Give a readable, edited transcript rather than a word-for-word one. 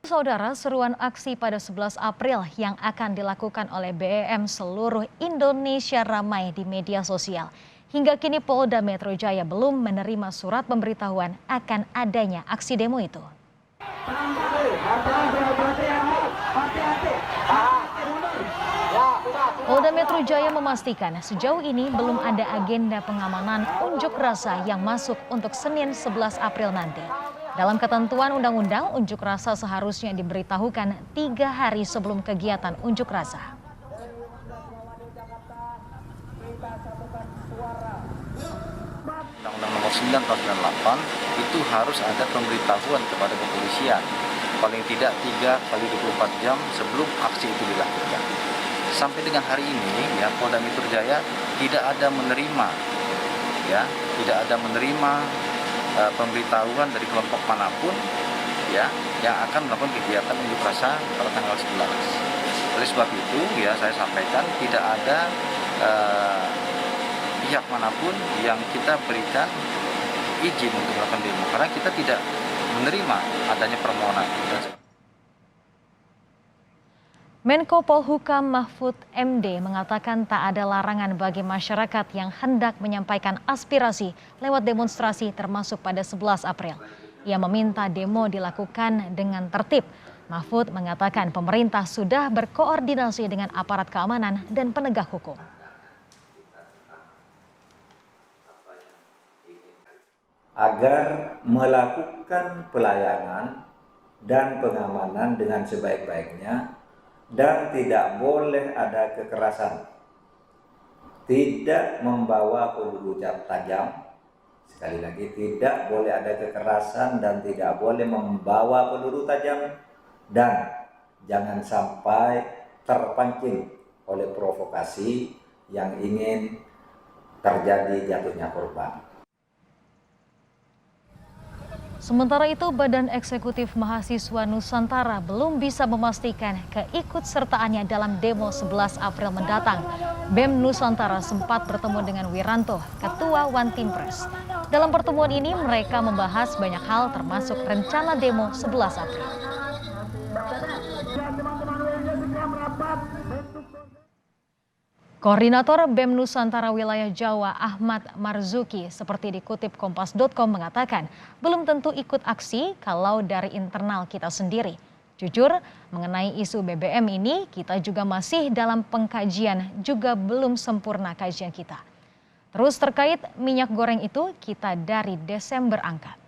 Saudara, seruan aksi pada 11 April yang akan dilakukan oleh BEM seluruh Indonesia ramai di media sosial. Hingga kini Polda Metro Jaya belum menerima surat pemberitahuan akan adanya aksi demo itu. Polda Metro Jaya memastikan sejauh ini belum ada agenda pengamanan unjuk rasa yang masuk untuk Senin 11 April nanti. Dalam ketentuan undang-undang, unjuk rasa seharusnya diberitahukan 3 hari sebelum kegiatan unjuk rasa. Undang-Undang Nomor 9 Tahun 98 itu harus ada pemberitahuan kepada kepolisian paling tidak 3 kali 24 jam sebelum aksi itu dilakukan. Sampai dengan hari ini, Polda Metro Jaya tidak ada menerima pemberitahuan dari kelompok manapun yang akan melakukan kegiatan unjuk rasa pada tanggal 11. Oleh sebab itu saya sampaikan tidak ada pihak manapun yang kita berikan izin untuk melakukan demo karena kita tidak menerima adanya permohonan. Menko Polhukam Mahfud MD mengatakan tak ada larangan bagi masyarakat yang hendak menyampaikan aspirasi lewat demonstrasi termasuk pada 11 April. Ia meminta demo dilakukan dengan tertib. Mahfud mengatakan pemerintah sudah berkoordinasi dengan aparat keamanan dan penegak hukum. Agar melakukan pelayanan dan pengamanan dengan sebaik-baiknya dan tidak boleh ada kekerasan, tidak membawa peluru tajam, sekali lagi tidak boleh ada kekerasan dan tidak boleh membawa peluru tajam, dan jangan sampai terpancing oleh provokasi yang ingin terjadi jatuhnya korban. Sementara itu, Badan Eksekutif Mahasiswa Nusantara belum bisa memastikan keikutsertaannya dalam demo 11 April mendatang. BEM Nusantara sempat bertemu dengan Wiranto, Ketua One Team Press. Dalam pertemuan ini mereka membahas banyak hal termasuk rencana demo 11 April. Koordinator BEM Nusantara Wilayah Jawa Ahmad Marzuki seperti dikutip Kompas.com mengatakan belum tentu ikut aksi kalau dari internal kita sendiri. Jujur, mengenai isu BBM ini kita juga masih dalam pengkajian, juga belum sempurna kajian kita. Terus terkait minyak goreng itu kita dari Desember angkat.